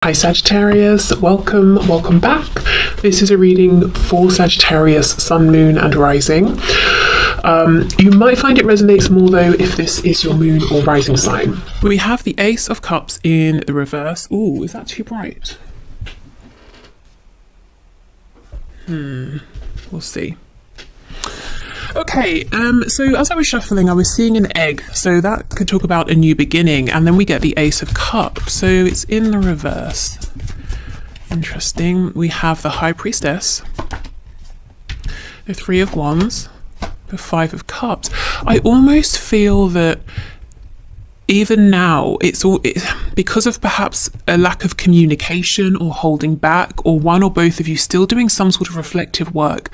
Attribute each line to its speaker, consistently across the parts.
Speaker 1: Hi Sagittarius, welcome back. This is a reading for Sagittarius, Sun, Moon and Rising. You might find it resonates more though if this is your Moon or Rising sign. We have the Ace of Cups in the reverse. Ooh, is that too bright? We'll see. Okay, so as I was shuffling, I was seeing an egg, so that could talk about a new beginning, and then we get the Ace of Cups, so it's in the reverse. Interesting. We have the High Priestess, the Three of Wands, the Five of Cups. I almost feel that even now, it's because of perhaps a lack of communication or holding back, or one or both of you still doing some sort of reflective work.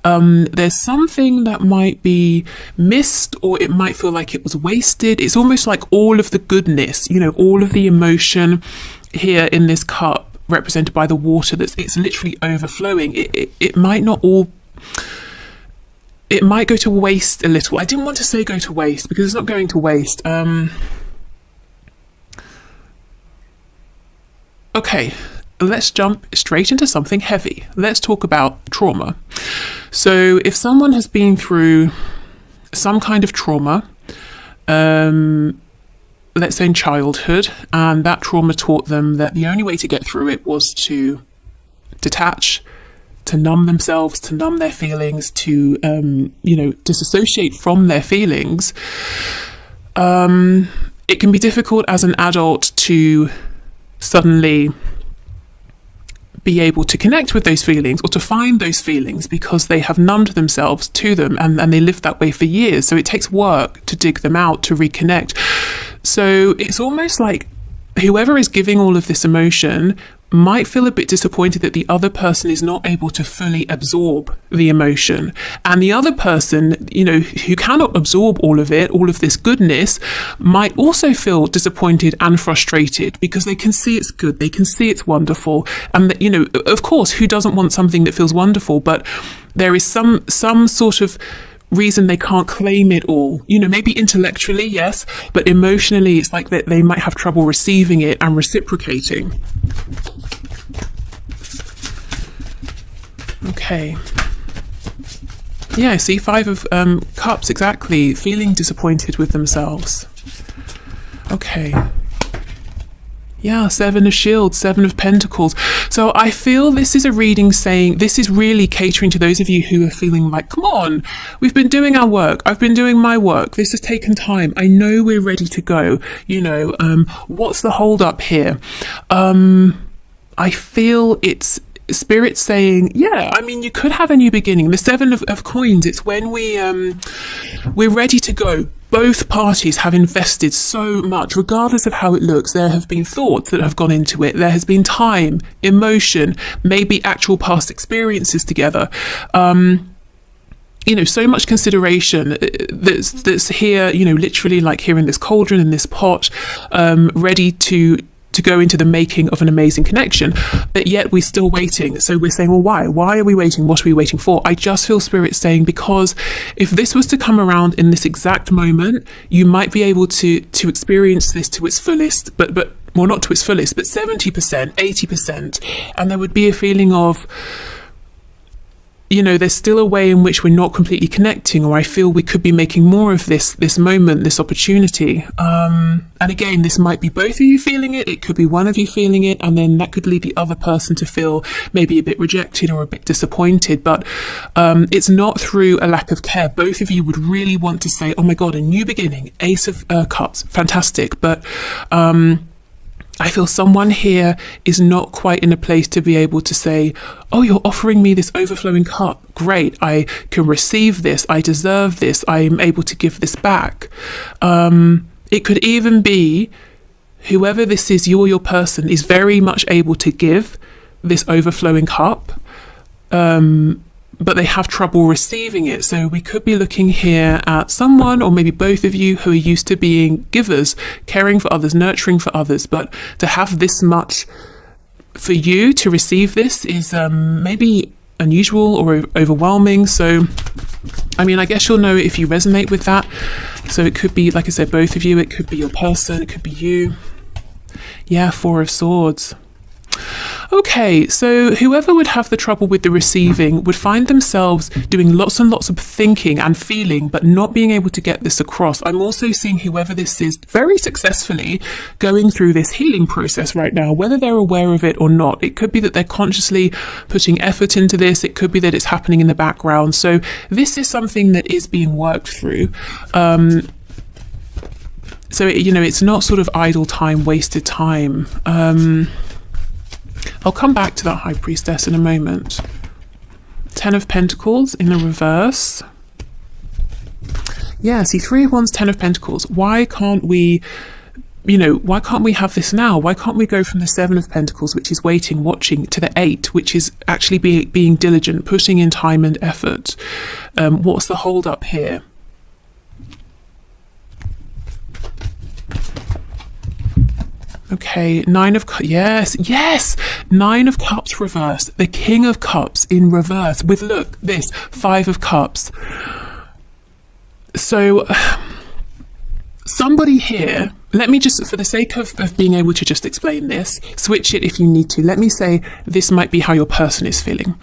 Speaker 1: There's something that might be missed, or it might feel like it was wasted. It's almost like all of the goodness, you know, all of the emotion here in this cup represented by the water, it's literally overflowing. It might not all... It might go to waste a little. I didn't want to say go to waste because it's not going to waste. Okay, let's jump straight into something heavy. Let's talk about trauma. So if someone has been through some kind of trauma, let's say in childhood, and that trauma taught them that the only way to get through it was to detach, to numb themselves, to numb their feelings, to, disassociate from their feelings, it can be difficult as an adult to suddenly be able to connect with those feelings or to find those feelings because they have numbed themselves to them and they lived that way for years. So it takes work to dig them out, to reconnect. So it's almost like whoever is giving all of this emotion might feel a bit disappointed that the other person is not able to fully absorb the emotion. And the other person, you know, who cannot absorb all of it, all of this goodness, might also feel disappointed and frustrated because they can see it's good, they can see it's wonderful. And, that, you know, of course, who doesn't want something that feels wonderful? But there is some sort of reason they can't claim it all, you know, maybe intellectually, yes, but emotionally it's like that they might have trouble receiving it and reciprocating. Okay, yeah, see, Five of Cups, exactly, feeling disappointed with themselves. Okay, yeah, Seven of Shields, Seven of Pentacles. So I feel this is a reading saying, this is really catering to those of you who are feeling like, come on, we've been doing our work. I've been doing my work. This has taken time. I know we're ready to go. You know, what's the hold up here? I feel it's Spirit saying, yeah, I mean, you could have a new beginning. The Seven of Coins, it's when we're ready to go. Both parties have invested so much, regardless of how it looks. There have been thoughts that have gone into it. There has been time, emotion, maybe actual past experiences together. You know, so much consideration that's here, you know, literally like here in this cauldron, in this pot, ready to go into the making of an amazing connection, but yet we're still waiting. So we're saying, well, why are we waiting? What are we waiting for? I just feel Spirit saying, because if this was to come around in this exact moment, you might be able to experience this to its fullest, but well, not to its fullest, but 70%, 80%, and there would be a feeling of, you know, there's still a way in which we're not completely connecting, or I feel we could be making more of this moment, this opportunity. And again, this might be both of you feeling it, it could be one of you feeling it, and then that could lead the other person to feel maybe a bit rejected or a bit disappointed. But it's not through a lack of care. Both of you would really want to say, oh my God, a new beginning, Ace of Cups, fantastic. But I feel someone here is not quite in a place to be able to say, oh, you're offering me this overflowing cup. Great. I can receive this. I deserve this. I'm able to give this back. It could even be whoever this is, you or your person, is very much able to give this overflowing cup, but they have trouble receiving it. So we could be looking here at someone, or maybe both of you, who are used to being givers, caring for others, nurturing for others, but to have this much for you to receive this is maybe unusual or overwhelming. So I mean, I guess you'll know if you resonate with that. So it could be, like I said, both of you, it could be your person, it could be you. Yeah, Four of Swords. Okay, so whoever would have the trouble with the receiving would find themselves doing lots and lots of thinking and feeling, but not being able to get this across. I'm also seeing whoever this is very successfully going through this healing process right now, whether they're aware of it or not. It could be that they're consciously putting effort into this. It could be that it's happening in the background. So this is something that is being worked through. So, it's not sort of idle time, wasted time. I'll come back to that High Priestess in a moment. 10 of Pentacles in the reverse. Yeah, see, 3 of Wands, 10 of Pentacles. Why can't we, why can't we have this now? Why can't we go from the 7 of Pentacles, which is waiting, watching, to the 8, which is actually being diligent, putting in time and effort? What's the hold up here? Okay, 9 of Cups, yes, 9 of Cups reversed, the King of Cups in reverse with, look, this, 5 of Cups. So, somebody here, let me just, for the sake of being able to just explain this, switch it if you need to. Let me say this might be how your person is feeling.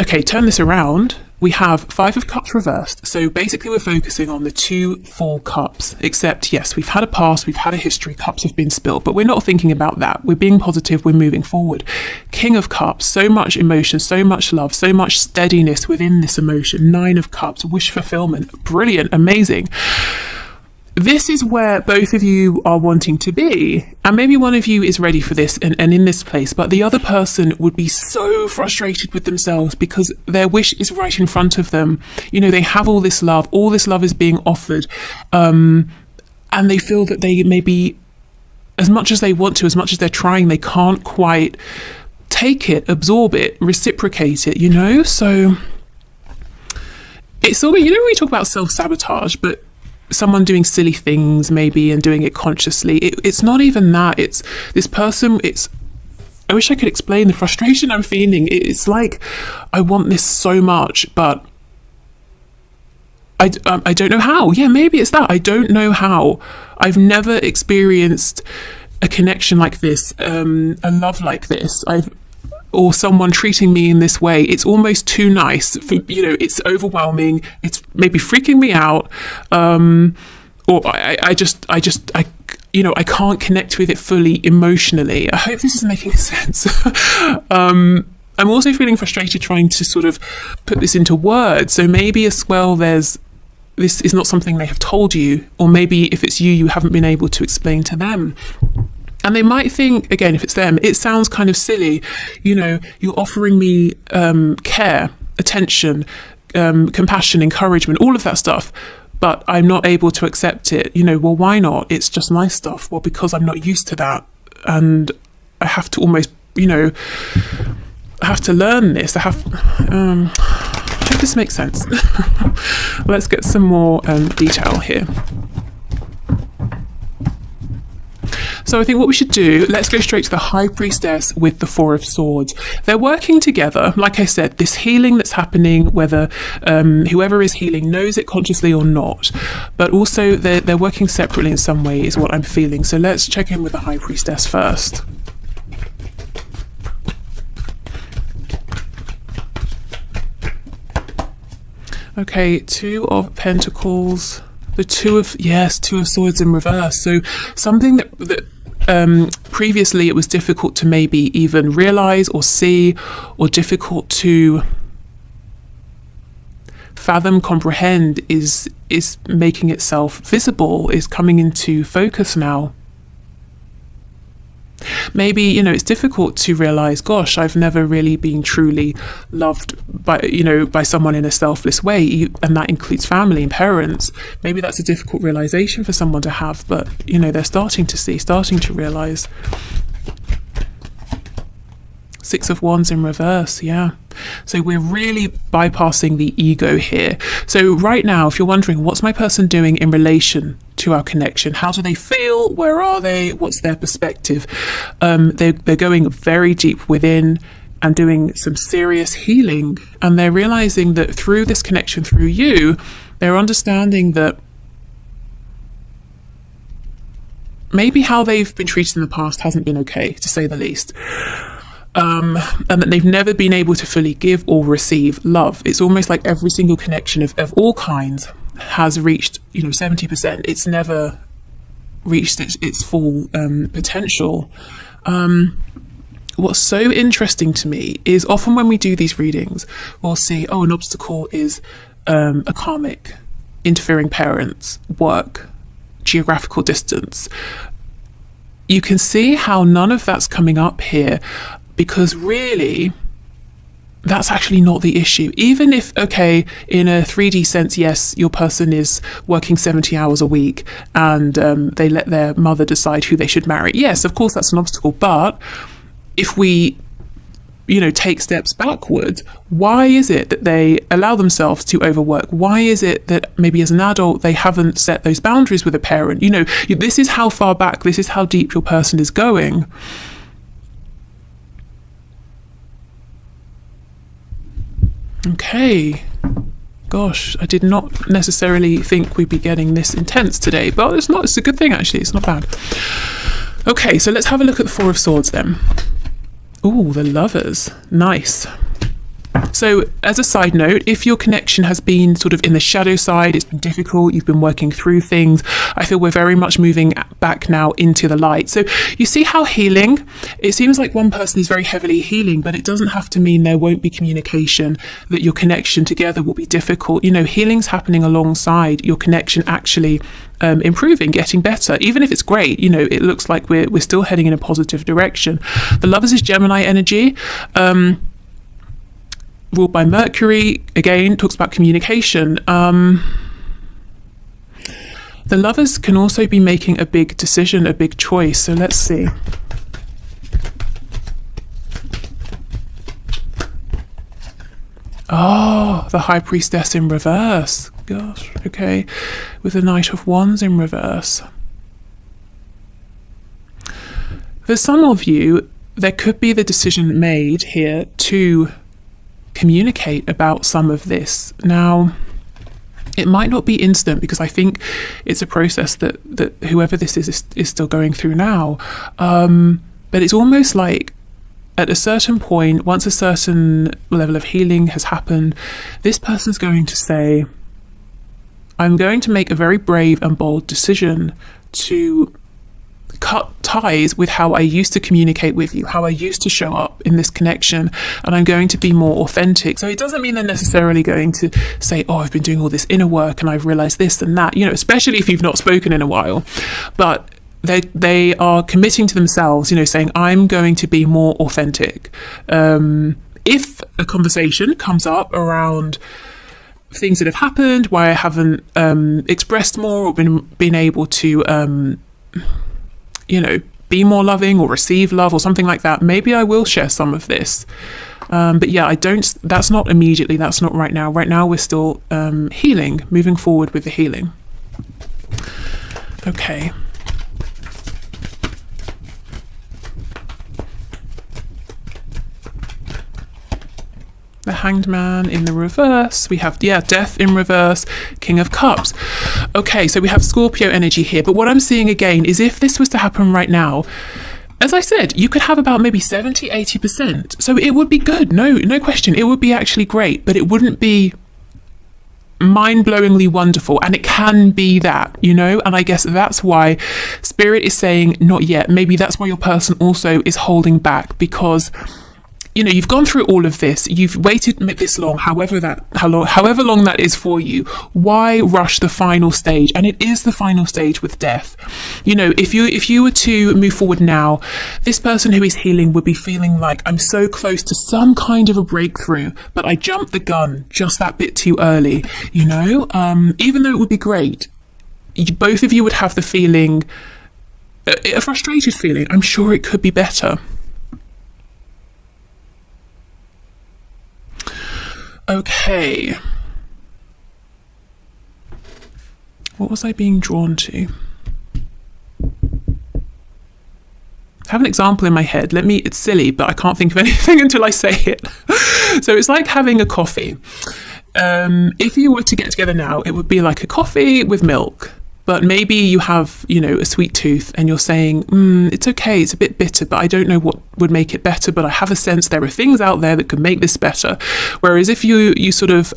Speaker 1: Okay, turn this around. We have 5 of Cups reversed. So basically we're focusing on the 2 full cups, except yes, we've had a past, we've had a history, cups have been spilled, but we're not thinking about that. We're being positive, we're moving forward. King of Cups, so much emotion, so much love, so much steadiness within this emotion. 9 of Cups, wish fulfillment, brilliant, amazing. This is where both of you are wanting to be, and maybe one of you is ready for this and in this place, but the other person would be so frustrated with themselves because their wish is right in front of them. They have all this love is being offered, and they feel that they maybe, as much as they want to, as much as they're trying, they can't quite take it, absorb it, reciprocate it, So it's sort of, we talk about self-sabotage, but someone doing silly things maybe and doing it consciously. It's not even that. It's this person. I wish I could explain the frustration I'm feeling. It's like I want this so much, but I don't know how. Yeah, maybe it's that. I don't know how. I've never experienced a connection like this, a love like this. Or someone treating me in this way. It's almost too nice. It's overwhelming. It's maybe freaking me out. Or I can't connect with it fully emotionally. I hope this is making sense. I'm also feeling frustrated trying to sort of put this into words. So maybe as well, this is not something they have told you, or maybe if it's you, you haven't been able to explain to them. And they might think, again, if it's them, it sounds kind of silly. You're offering me care, attention, compassion, encouragement, all of that stuff, but I'm not able to accept it. Well, why not? It's just nice stuff. Well, because I'm not used to that. And I have to almost, I have to learn this. I hope this makes sense. Let's get some more detail here. So I think what we should do, let's go straight to the High Priestess with the 4 of Swords. They're working together. Like I said, this healing that's happening, whether whoever is healing knows it consciously or not, but also they're working separately in some way is what I'm feeling. So let's check in with the High Priestess first. Okay, 2 of Pentacles. The 2 of Swords in reverse. So something that previously it was difficult to maybe even realize or see, or difficult to fathom, comprehend, is making itself visible, is coming into focus now. Maybe, it's difficult to realize, gosh, I've never really been truly loved by someone in a selfless way, and that includes family and parents. Maybe that's a difficult realization for someone to have, but, they're starting to realize. 6 of Wands in reverse, yeah. So we're really bypassing the ego here. So right now, if you're wondering, what's my person doing in relation to our connection? How do they feel? Where are they? What's their perspective? They're going very deep within and doing some serious healing. And they're realizing that through this connection, through you, they're understanding that maybe how they've been treated in the past hasn't been okay, to say the least. And that they've never been able to fully give or receive love. It's almost like every single connection of all kinds has reached, 70%. It's never reached its full potential. What's so interesting to me is often when we do these readings, we'll see, an obstacle is a karmic, interfering parents, work, geographical distance. You can see how none of that's coming up here, because really that's actually not the issue. Even if, okay, in a 3D sense, yes, your person is working 70 hours a week and they let their mother decide who they should marry. Yes, of course, that's an obstacle. But if we, take steps backwards, why is it that they allow themselves to overwork? Why is it that maybe as an adult, they haven't set those boundaries with a parent? This is how far back, this is how deep your person is going. Okay, gosh, I did not necessarily think we'd be getting this intense today, but it's a good thing actually, it's not bad. Okay, so let's have a look at the Four of Swords then. Ooh, the Lovers, nice. So as a side note, if your connection has been sort of in the shadow side, it's been difficult, you've been working through things, I feel we're very much moving back now into the light. So you see how healing, it seems like one person is very heavily healing, but it doesn't have to mean there won't be communication, that your connection together will be difficult. Healing's happening alongside your connection actually improving, getting better. Even if it's great, it looks like we're still heading in a positive direction. The Lovers is Gemini energy. Ruled by Mercury, again, talks about communication. The Lovers can also be making a big decision, a big choice. So let's see. Oh, the High Priestess in reverse. Gosh, okay. With the Knight of Wands in reverse. For some of you, there could be the decision made here to communicate about some of this. Now, it might not be instant, because I think it's a process that whoever this is still going through now. But it's almost like at a certain point, once a certain level of healing has happened, this person's going to say, I'm going to make a very brave and bold decision to cut ties with how I used to communicate with you, how I used to show up in this connection, and I'm going to be more authentic. So it doesn't mean they're necessarily going to say, I've been doing all this inner work and I've realized this and that, especially if you've not spoken in a while. But they are committing to themselves, saying, I'm going to be more authentic. If a conversation comes up around things that have happened, why I haven't expressed more or been able to be more loving or receive love or something like that, maybe I will share some of this. But yeah, that's not immediately, that's not right now. Right now we're still healing, moving forward with the healing. Okay. The Hanged Man in the reverse. We have, Death in reverse, King of Cups. Okay, so we have Scorpio energy here. But what I'm seeing again is if this was to happen right now, as I said, you could have about maybe 70, 80%. So it would be good. No question. It would be actually great, but it wouldn't be mind-blowingly wonderful. And it can be that, and I guess that's why Spirit is saying not yet. Maybe that's why your person also is holding back, because you've gone through all of this, you've waited this long, however long that is for you. Why rush the final stage? And it is the final stage with death. If you were to move forward now, this person who is healing would be feeling like, I'm so close to some kind of a breakthrough, but I jumped the gun just that bit too early, even though it would be great. Both of you would have the feeling, a frustrated feeling. I'm sure it could be better. Okay. What was I being drawn to? I have an example in my head. It's silly, but I can't think of anything until I say it. So it's like having a coffee. If you were to get together now, it would be like a coffee with milk. but maybe you have, you know, a sweet tooth and you're saying, it's okay, it's a bit bitter, but I don't know what would make it better, but I have a sense there are things out there that could make this better. Whereas if you sort of,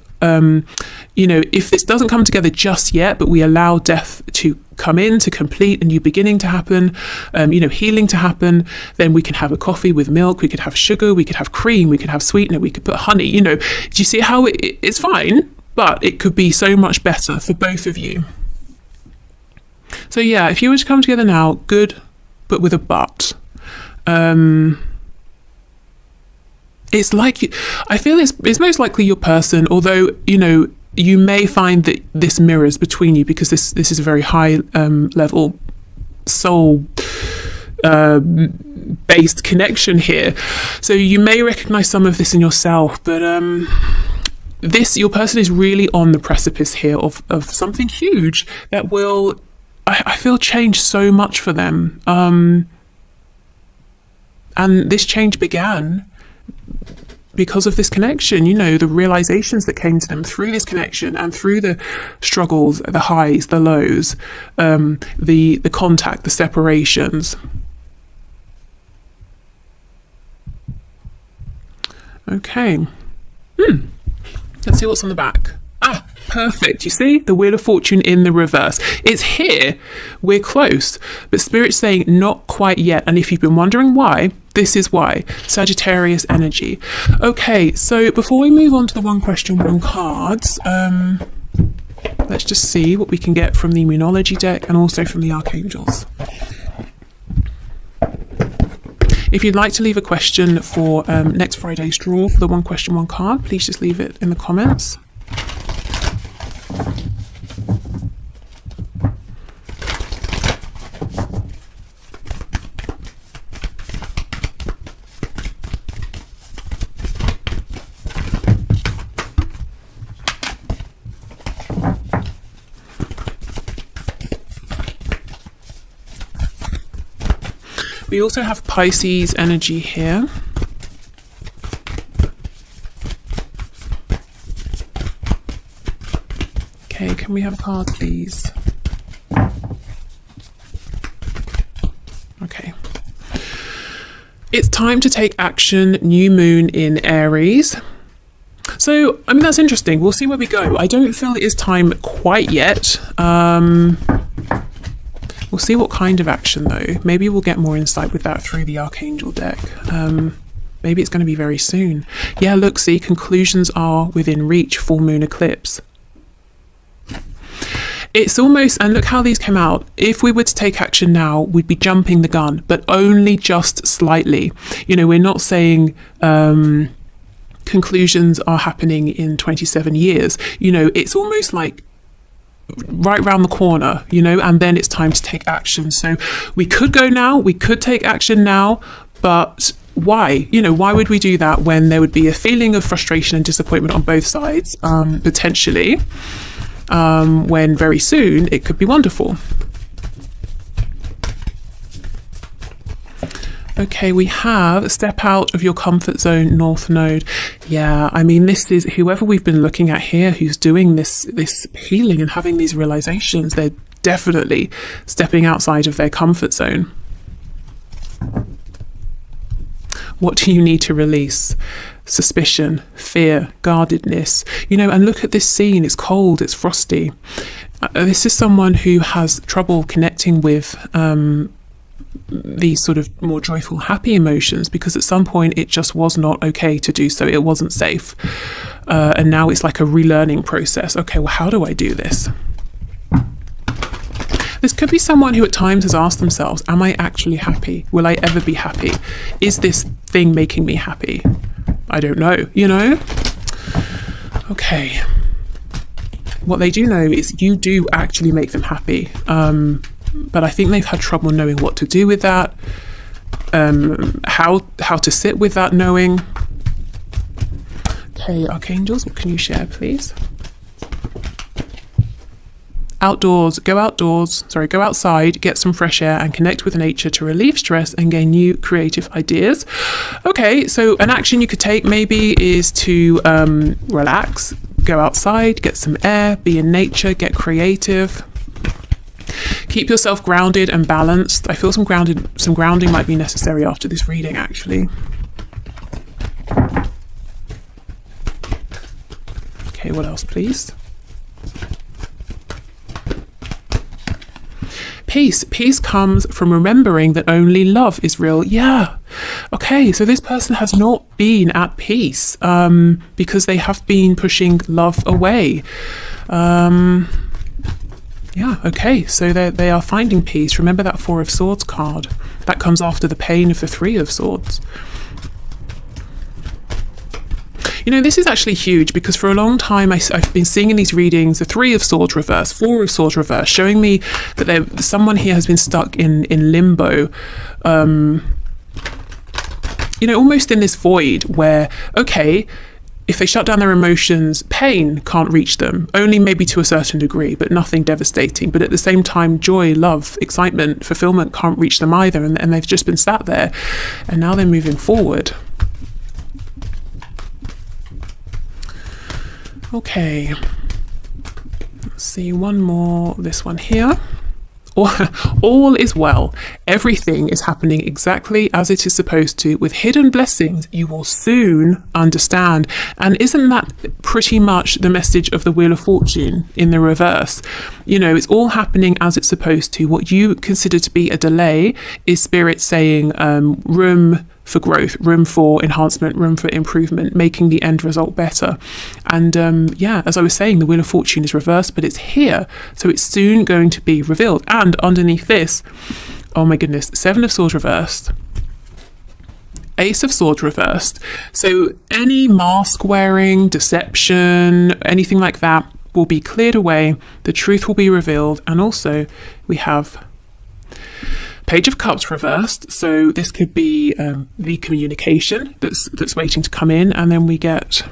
Speaker 1: you know, if this doesn't come together just yet, but we allow death to come in, to complete, a new beginning to happen, you know, healing to happen, then we can have a coffee with milk, we could have sugar, we could have cream, we could have sweetener, we could put honey, you know. Do you see how it's fine, but it could be so much better for both of you. So yeah, if you were to come together now, good, but with a but. It's like, I feel it's most likely your person, although, you know, you may find that this mirrors between you, because this is a very high level soul based connection here. So you may recognize some of this in yourself, but your person is really on the precipice here of something huge that will, I feel, change so much for them. And this change began because of this connection, you know, the realizations that came to them through this connection and through the struggles, the highs, the lows, the contact, the separations. Okay. Let's see what's on the back. Ah, perfect. You see the Wheel of Fortune in the reverse. It's here. We're close. But Spirit's saying not quite yet. And if you've been wondering why, this is why. Sagittarius energy. Okay, so before we move on to the one question, one cards, let's just see what we can get from the Immunology deck and also from the Archangels. If you'd like to leave a question for next Friday's draw for the one question, one card, please just leave it in the comments. We also have Pisces energy here. Okay, can we have a card, please? Okay. It's time to take action, new moon in Aries. So, I mean, that's interesting. We'll see where we go. I don't feel it is time quite yet. We'll see what kind of action, though. Maybe we'll get more insight with that through the Archangel deck. Maybe it's going to be very soon. Yeah, look, see, conclusions are within reach, full moon eclipse. It's almost, and look how these came out. If we were to take action now, we'd be jumping the gun, but only just slightly. You know, we're not saying conclusions are happening in 27 years. You know, it's almost like right round the corner, you know, and then it's time to take action. So we could go now, we could take action now, but why? You know, why would we do that when there would be a feeling of frustration and disappointment on both sides, potentially, when very soon it could be wonderful. Okay, we have step out of your comfort zone, North Node. Yeah, I mean, this is whoever we've been looking at here who's doing this healing and having these realizations. They're definitely stepping outside of their comfort zone. What do you need to release? Suspicion, fear, guardedness. You know, and look at this scene. It's cold, it's frosty. This is someone who has trouble connecting with these sort of more joyful, happy emotions, because at some point it just was not okay to do so. It wasn't safe. And now it's like a relearning process. Okay, well, how do I do this? This could be someone who at times has asked themselves, am I actually happy? Will I ever be happy? Is this thing making me happy? I don't know, you know? Okay. What they do know is you do actually make them happy. But I think they've had trouble knowing what to do with that, how to sit with that knowing. Okay, Archangels, what can you share, please? Outdoors, go outside, get some fresh air and connect with nature to relieve stress and gain new creative ideas. Okay, so an action you could take maybe is to relax, go outside, get some air, be in nature, get creative. Keep yourself grounded and balanced. I feel some grounding might be necessary after this reading, actually. Okay, what else, please? Peace. Peace comes from remembering that only love is real. Yeah. Okay, so this person has not been at peace because they have been pushing love away. Yeah, okay, so they are finding peace. Remember that Four of Swords card. That comes after the pain of the Three of Swords. You know, this is actually huge because for a long time I've been seeing in these readings the Three of Swords reverse, Four of Swords reverse, showing me that someone here has been stuck in limbo. You know, almost in this void where, okay, if they shut down their emotions, pain can't reach them, only maybe to a certain degree, but nothing devastating. But at the same time, joy, love, excitement, fulfillment can't reach them either. And they've just been sat there and now they're moving forward. Okay, let's see one more, this one here. All is well. Everything is happening exactly as it is supposed to. With hidden blessings, you will soon understand. And isn't that pretty much the message of the Wheel of Fortune in the reverse? You know, it's all happening as it's supposed to. What you consider to be a delay is Spirit saying room for growth, room for enhancement, room for improvement, making the end result better. And yeah, as I was saying, the Wheel of Fortune is reversed, but it's here, so it's soon going to be revealed. And underneath this, oh my goodness, Seven of Swords reversed, Ace of Swords reversed. So any mask wearing, deception, anything like that will be cleared away, the truth will be revealed. And also we have Page of Cups reversed, so this could be the communication that's waiting to come in, and then we get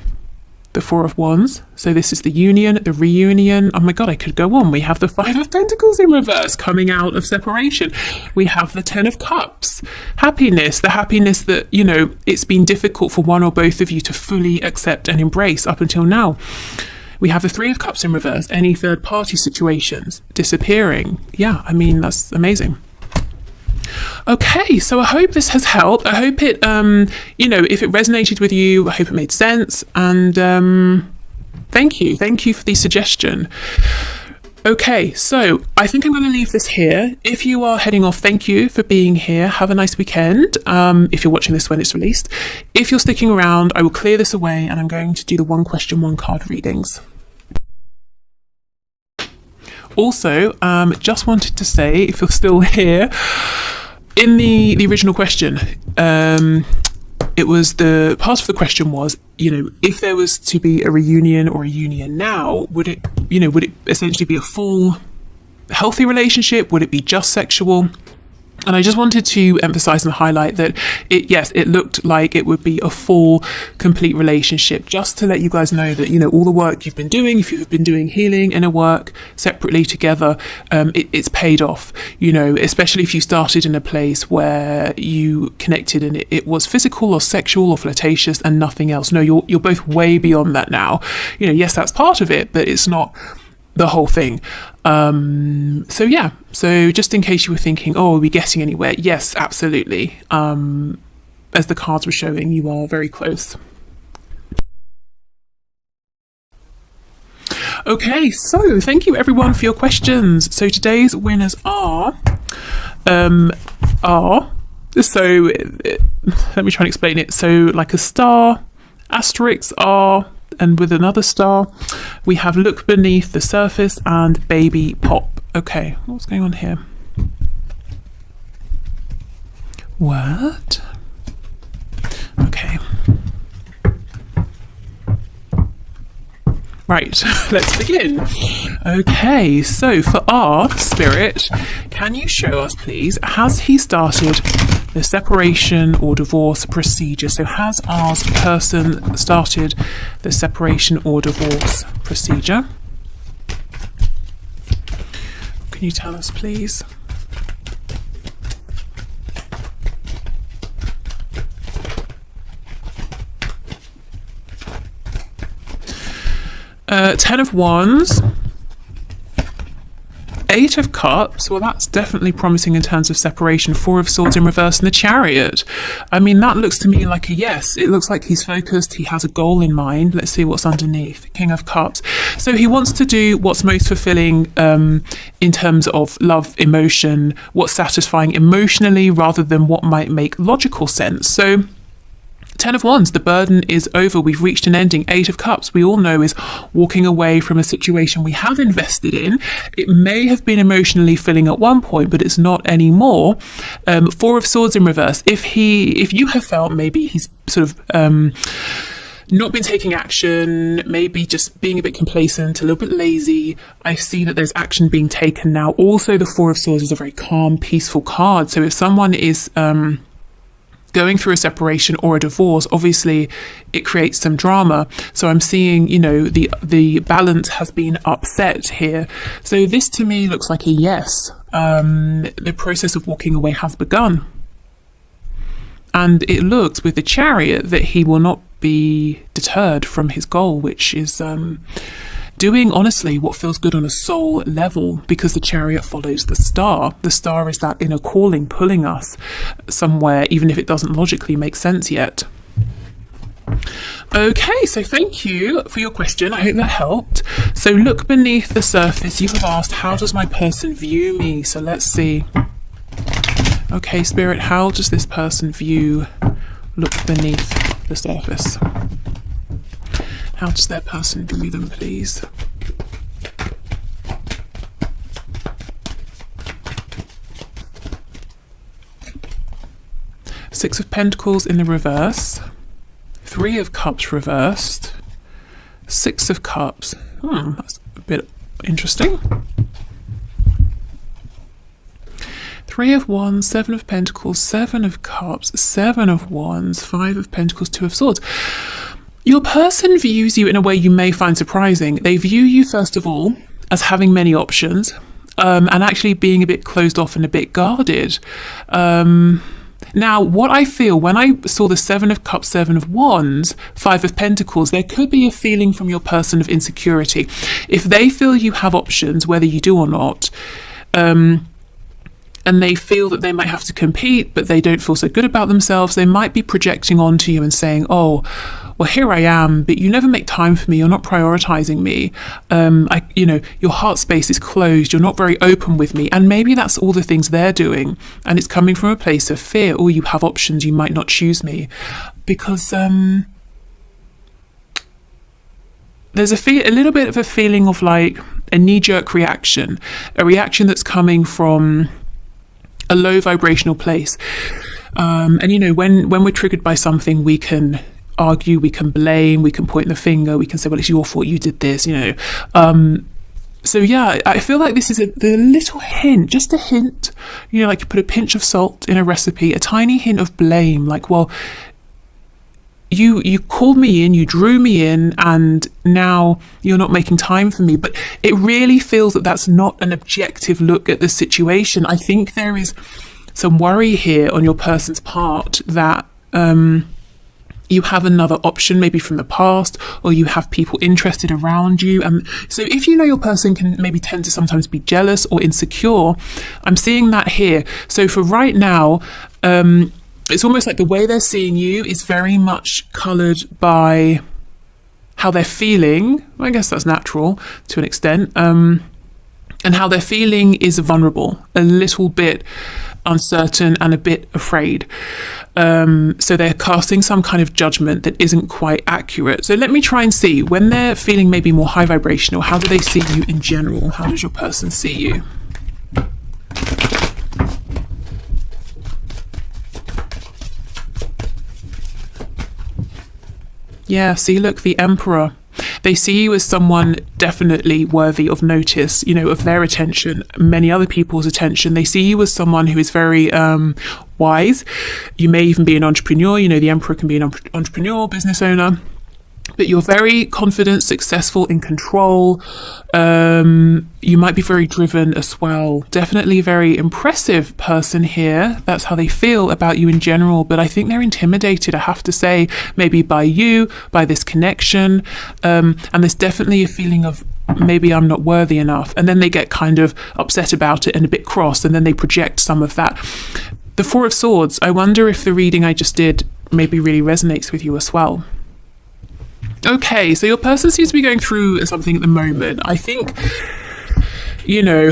Speaker 1: the Four of Wands. So this is the union, the reunion. Oh my god, I could go on. We have the Five of Pentacles in reverse, coming out of separation. We have the Ten of Cups, happiness, the happiness that, you know, it's been difficult for one or both of you to fully accept and embrace up until now. We have the Three of Cups in reverse, any third party situations disappearing. Yeah, I mean, that's amazing. Okay, so I hope this has helped. I hope it, you know, if it resonated with you, I hope it made sense. And thank you for the suggestion. Okay, so I think I'm going to leave this here. If you are heading off, thank you for being here. Have a nice weekend. If you're watching this when it's released. If you're sticking around, I will clear this away and I'm going to do the one question, one card readings. Also, just wanted to say, if you're still here, in the original question, it was the part of the question was, you know, if there was to be a reunion or a union now, would it essentially be a full healthy relationship? Would it be just sexual? And I just wanted to emphasize and highlight that it looked like it would be a full, complete relationship, just to let you guys know that, you know, all the work you've been doing, if you've been doing healing, inner work, separately, together, it's paid off, you know, especially if you started in a place where you connected and it was physical or sexual or flirtatious and nothing else. No, you're both way beyond that now. You know, yes, that's part of it, but it's not the whole thing. So yeah, so just in case you were thinking, oh, are we getting anywhere? Yes, absolutely. As the cards were showing, you are very close. Okay, so thank you everyone for your questions. So today's winners are so let me try and explain it. So like a star, asterisks are, and with another star, we have Look Beneath the Surface and Baby Pop. Okay, what's going on here? What? Okay. Right, let's begin. Okay, so for our Spirit, can you show us, please, has he started the separation or divorce procedure? So has our person started the separation or divorce procedure? Can you tell us, please? Ten of Wands, Eight of Cups, well, that's definitely promising in terms of separation. Four of Swords in reverse and the Chariot. I mean, that looks to me like a yes. It looks like he's focused. He has a goal in mind. Let's see what's underneath. King of Cups. So he wants to do what's most fulfilling in terms of love, emotion, what's satisfying emotionally rather than what might make logical sense. So Ten of Wands, the burden is over. We've reached an ending. Eight of Cups, we all know, is walking away from a situation we have invested in. It may have been emotionally filling at one point, but it's not anymore. Four of Swords in reverse. If you have felt maybe he's sort of not been taking action, maybe just being a bit complacent, a little bit lazy, I see that there's action being taken now. Also, the Four of Swords is a very calm, peaceful card. So if someone is going through a separation or a divorce, obviously it creates some drama. So I'm seeing, you know, the balance has been upset here. So this to me looks like a yes. The process of walking away has begun. And it looks with the Chariot that he will not be deterred from his goal, which is doing honestly what feels good on a soul level, because the Chariot follows the star. The star is that inner calling pulling us somewhere, even if it doesn't logically make sense yet. Okay, so thank you for your question. I hope that helped. So look beneath the surface. You have asked, how does my person view me? So let's see. Okay, Spirit, how does this person look beneath the surface? How does their person view them, please? Six of Pentacles in the reverse. Three of Cups reversed. Six of Cups. That's a bit interesting. Three of Wands, Seven of Pentacles, Seven of Cups, Seven of Wands, Five of Pentacles, Two of Swords. Your person views you in a way you may find surprising. They view you, first of all, as having many options, and actually being a bit closed off and a bit guarded. Now, what I feel when I saw the Seven of Cups, Seven of Wands, Five of Pentacles, there could be a feeling from your person of insecurity. If they feel you have options, whether you do or not, and they feel that they might have to compete, but they don't feel so good about themselves, they might be projecting onto you and saying, oh, well, here I am, but you never make time for me. You're not prioritizing me. Your heart space is closed. You're not very open with me. And maybe that's all the things they're doing. And it's coming from a place of fear. Oh, you have options. You might not choose me. Because there's a little bit of a feeling of like a knee-jerk reaction, a reaction that's coming from a low vibrational place. When we're triggered by something, we can argue, we can blame, we can point the finger, we can say, well, it's your fault, you did this, So yeah, I feel like this is the little hint, just a hint, like you put a pinch of salt in a recipe, a tiny hint of blame, like, well, you called me in, you drew me in, and now you're not making time for me. But it really feels that that's not an objective look at the situation. I think there is some worry here on your person's part that you have another option, maybe from the past, or you have people interested around you. So if your person can maybe tend to sometimes be jealous or insecure, I'm seeing that here. So for right now, it's almost like the way they're seeing you is very much coloured by how they're feeling. I guess that's natural to an extent. And how they're feeling is vulnerable, a little bit uncertain and a bit afraid. So they're casting some kind of judgment that isn't quite accurate. So let me try and see, when they're feeling maybe more high vibrational, how do they see you in general? How does your person see you? Yeah, see, look, the Emperor. They see you as someone definitely worthy of notice, of their attention, many other people's attention. They see you as someone who is very wise. You may even be an entrepreneur. The Emperor can be an entrepreneur, business owner. But you're very confident, successful, in control. You might be very driven as well. Definitely a very impressive person here. That's how they feel about you in general. But I think they're intimidated, I have to say, maybe by you, by this connection. And there's definitely a feeling of maybe I'm not worthy enough. And then they get kind of upset about it and a bit cross, and then they project some of that. The Four of Swords, I wonder if the reading I just did maybe really resonates with you as well. Okay, so your person seems to be going through something at the moment. I think, you know,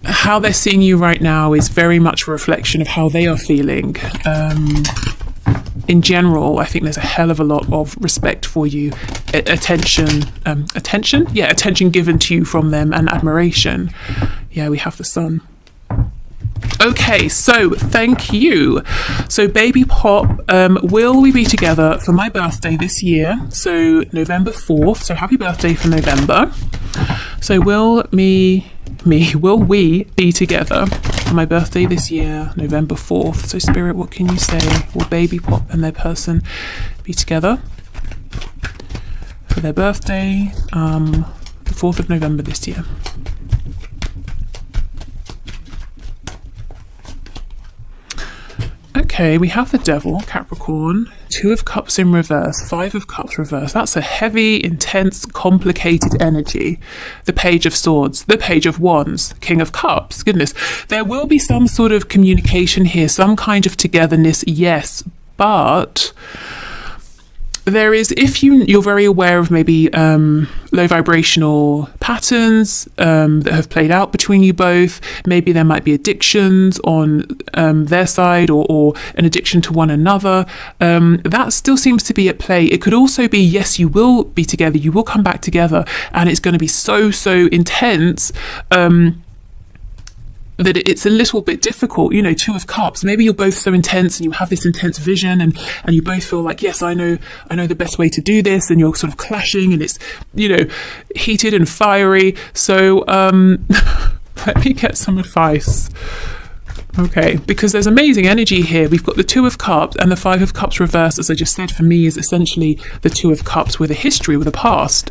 Speaker 1: how they're seeing you right now is very much a reflection of how they are feeling. In general, I think there's a hell of a lot of respect for you, attention given to you from them, and admiration. Yeah, we have the Sun. Okay, so thank you. So Baby Pop, will we be together for my birthday this year? So November 4th. So happy birthday for November. So will we be together for my birthday this year, November 4th? So Spirit, what can you say? Will Baby Pop and their person be together for their birthday, the 4th of November this year? Okay, we have the Devil, Capricorn, 2 of Cups in reverse, 5 of Cups reverse. That's a heavy, intense, complicated energy. The Page of Swords, the Page of Wands, King of Cups. Goodness, there will be some sort of communication here, some kind of togetherness, yes, but there is, if you're very aware of maybe low vibrational patterns that have played out between you both, maybe there might be addictions on their side, or an addiction to one another, that still seems to be at play. It could also be, yes, you will be together, you will come back together, and it's going to be so intense that it's a little bit difficult. You know, 2 of Cups, maybe you're both so intense and you have this intense vision, and you both feel like, yes, I know the best way to do this, and you're sort of clashing, and it's, you know, heated and fiery. So let me get some advice. Okay, because there's amazing energy here. We've got the 2 of Cups and the 5 of Cups reversed, as I just said, for me is essentially the 2 of Cups with a history, with a past.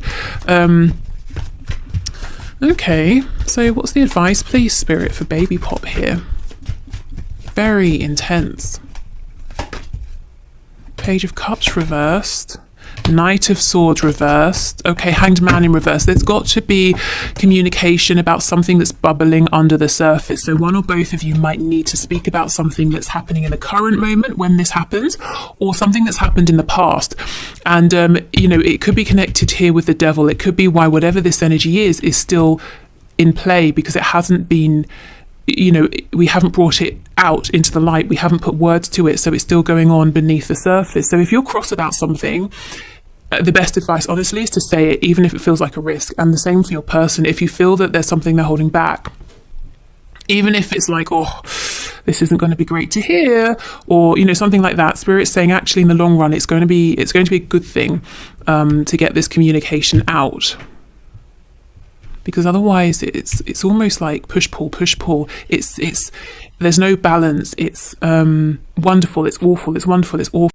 Speaker 1: Okay, so what's the advice, please, Spirit, for Baby Pop here? Very intense. Page of Cups reversed. Knight of Swords reversed. Okay, Hanged Man in reverse. There's got to be communication about something that's bubbling under the surface. So one or both of you might need to speak about something that's happening in the current moment when this happens, or something that's happened in the past. And, you know, it could be connected here with the Devil. It could be why whatever this energy is still in play, because it hasn't been, you know, we haven't brought it out into the light. We haven't put words to it. So it's still going on beneath the surface. So if you're cross about something, the best advice, honestly, is to say it, even if it feels like a risk. And the same for your person. If you feel that there's something they're holding back, even if it's like, oh, this isn't going to be great to hear, or, you know, something like that, Spirit's saying, actually, in the long run, it's going to be a good thing to get this communication out. Because otherwise, it's almost like push pull. It's there's no balance. It's wonderful. It's awful. It's wonderful. It's awful.